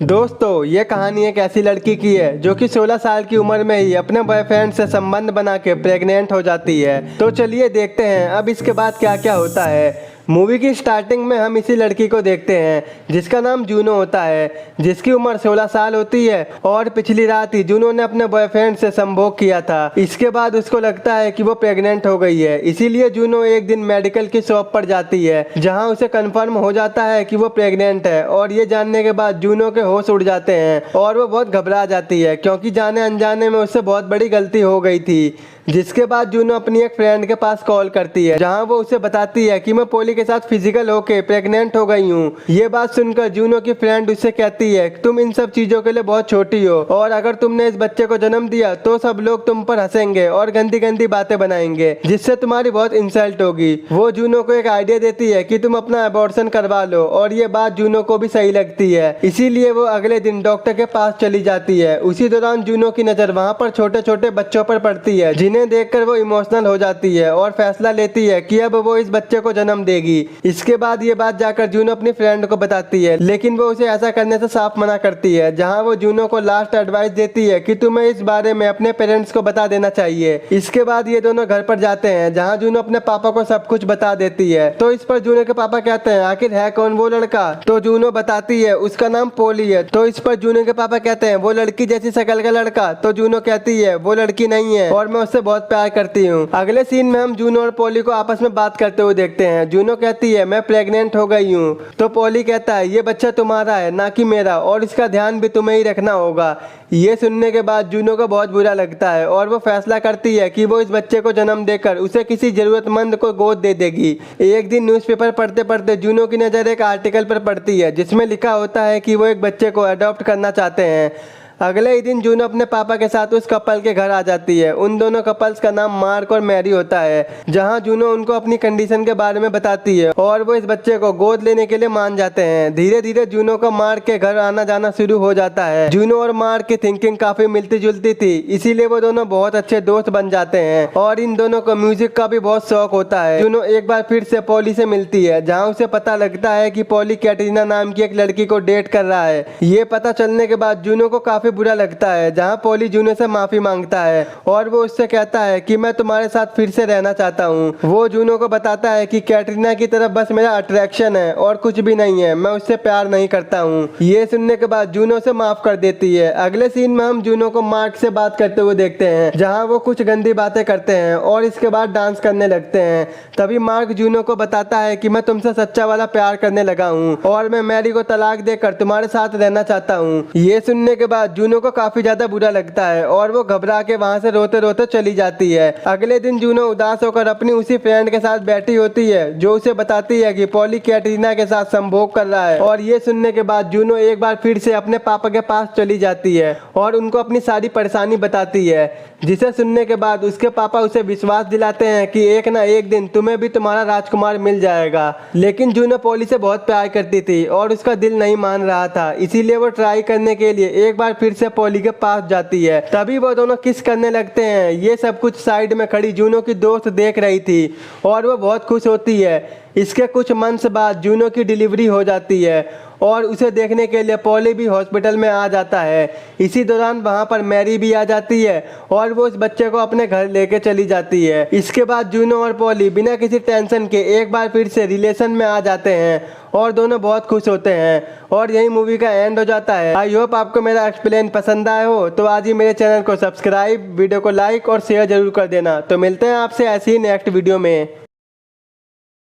दोस्तों ये कहानी एक ऐसी लड़की की है जो कि 16 साल की उम्र में ही अपने बॉयफ्रेंड से संबंध बना के प्रेग्नेंट हो जाती है। तो चलिए देखते हैं अब इसके बाद क्या क्या होता है। मूवी की स्टार्टिंग में हम इसी लड़की को देखते हैं जिसका नाम जूनो होता है, जिसकी उम्र 16 साल होती है और पिछली रात ही जूनो ने अपने बॉयफ्रेंड से संभोग किया था। इसके बाद उसको लगता है कि वो प्रेग्नेंट हो गई है, इसीलिए जूनो एक दिन मेडिकल की शॉप पर जाती है जहां उसे कंफर्म हो जाता है कि वो प्रेग्नेंट है। और ये जानने के बाद जूनो के होश उड़ जाते हैं और वो बहुत घबरा जाती है क्योंकि जाने अनजाने में उससे बहुत बड़ी गलती हो गई थी। जिसके बाद जूनो अपनी एक फ्रेंड के पास कॉल करती है जहां वो उसे बताती है कि मैं पोली के साथ फिजिकल होके प्रेग्नेंट हो गई हूँ। ये बात सुनकर जूनो की फ्रेंड उससे कहती है तुम इन सब चीजों के लिए बहुत छोटी हो और अगर तुमने इस बच्चे को जन्म दिया तो सब लोग तुम पर हंसेंगे और गंदी गंदी बातें बनाएंगे जिससे तुम्हारी बहुत इंसल्ट होगी। वो जूनो को एक आइडिया देती है कि तुम अपना अबॉर्शन करवा लो और ये बात जूनो को भी सही लगती है, इसीलिए वो अगले दिन डॉक्टर के पास चली जाती है। उसी दौरान जूनो की नजर वहाँ पर छोटे छोटे बच्चों पर पड़ती है जिन्हें देखकर वो इमोशनल हो जाती है और फैसला लेती है कि अब वो इस बच्चे को जन्म देगी। इसके बाद ये बात जाकर जूनो अपनी फ्रेंड को बताती है, लेकिन वो उसे ऐसा करने से साफ मना करती है। जहां वो जूनो को लास्ट एडवाइस देती है कि तुम्हें इस बारे में अपने पेरेंट्स को बता देना चाहिए। इसके बाद ये दोनों घर पर जाते हैं जहाँ जूनो अपने पापा को सब कुछ बता देती है। तो इस पर जूनो के पापा कहते हैं आखिर है कौन वो लड़का। तो जूनो बताती है उसका नाम पोली है। तो इस पर जूनो के पापा कहते हैं वो लड़की जैसी शक्ल का लड़का। तो जूनो कहती है वो लड़की नहीं है और मैं उससे बहुत प्यार करती हूँ। अगले सीन में हम जूनो और पोली को आपस में बात करते हुए देखते हैं। जूनो कहती है मैं प्रेग्नेंट हो गई हूँ। तो पोली कहता है ये बच्चा तुम्हारा है ना कि मेरा और इसका ध्यान भी तुम्हें ही रखना होगा। ये सुनने के बाद जूनो को बहुत बुरा लगता है और वो फैसला करती है कि वो इस बच्चे को जन्म देकर उसे किसी जरूरतमंद को गोद दे देगी। एक दिन न्यूज़पेपर पढ़ते पढ़ते जूनो की नज़र एक आर्टिकल पर पड़ती है जिसमें लिखा होता है कि वो एक बच्चे को अडॉप्ट करना चाहते हैं। अगले ही दिन जूनो अपने पापा के साथ उस कपल के घर आ जाती है। उन दोनों कपल्स का नाम मार्क और मैरी होता है। जहां जूनो उनको अपनी कंडीशन के बारे में बताती है और वो इस बच्चे को गोद लेने के लिए मान जाते हैं। धीरे धीरे जूनो का मार्क के घर आना जाना शुरू हो जाता है। जूनो और मार्क की थिंकिंग काफी मिलती जुलती थी, इसीलिए वो दोनों बहुत अच्छे दोस्त बन जाते हैं और इन दोनों को म्यूजिक का भी बहुत शौक होता है। जूनो एक बार फिर से पॉली से मिलती है जहाँ उसे पता लगता है कि पॉली कैटरीना नाम की एक लड़की को डेट कर रहा है। ये पता चलने के बाद जूनो को काफी बुरा लगता है। जहां पॉली जूनो से माफी मांगता है और वो उससे कहता है कि मैं तुम्हारे साथ फिर से रहना चाहता हूं। वो जूनो को बताता है कि कैटरीना की तरफ बस मेरा अट्रैक्शन है और कुछ भी नहीं है, मैं उससे प्यार नहीं करता हूं। ये सुनने के बाद जूनो से माफ कर देती है। अगले सीन में हम जूनो को मार्क से बात करते हुए देखते हैं जहाँ वो कुछ गंदी बातें करते हैं और इसके बाद डांस करने लगते हैं। तभी मार्क जूनो को बताता है कि मैं तुमसे सच्चा वाला प्यार करने लगा हूँ और मैं मैरी को तलाक देकर तुम्हारे साथ रहना चाहता हूँ। ये सुनने के बाद जूनो को काफी ज्यादा बुरा लगता है और वो घबरा के वहां से रोते रोते चली जाती है। अगले दिन जूनो उदास होकर अपनी उसी फ्रेंड के साथ बैठी होती है जो उसे बताती है कि पॉली कैटरीना के साथ संभोग कर रहा है। और ये सुनने के बाद जूनो एक बार फिर से अपने पापा के पास चली जाती है और उनको अपनी सारी परेशानी बताती है, जिसे सुनने के बाद उसके पापा उसे विश्वास दिलाते हैं कि एक ना एक दिन तुम्हें भी तुम्हारा राजकुमार मिल जाएगा। लेकिन जूनो पॉली से बहुत प्यार करती थी और उसका दिल नहीं मान रहा था, इसीलिए वो ट्राई करने के लिए एक बार फिर से पॉली के पास जाती है। तभी वो दोनों किस करने लगते हैं। ये सब कुछ साइड में खड़ी जूनो की दोस्त देख रही थी और वो बहुत खुश होती है। इसके कुछ मंथ्स बाद जूनो की डिलीवरी हो जाती है और उसे देखने के लिए पॉली भी हॉस्पिटल में आ जाता है। इसी दौरान वहां पर मैरी भी आ जाती है और वो उस बच्चे को अपने घर लेके चली जाती है। इसके बाद जूनो और पॉली बिना किसी टेंशन के एक बार फिर से रिलेशन में आ जाते हैं और दोनों बहुत खुश होते हैं और यही मूवी का एंड हो जाता है। आई होप आपको मेरा एक्सप्लेन पसंद आया हो, तो आज ही मेरे चैनल को सब्सक्राइब, वीडियो को लाइक और शेयर जरूर कर देना। तो मिलते हैं आपसे ऐसी ही नेक्स्ट वीडियो में।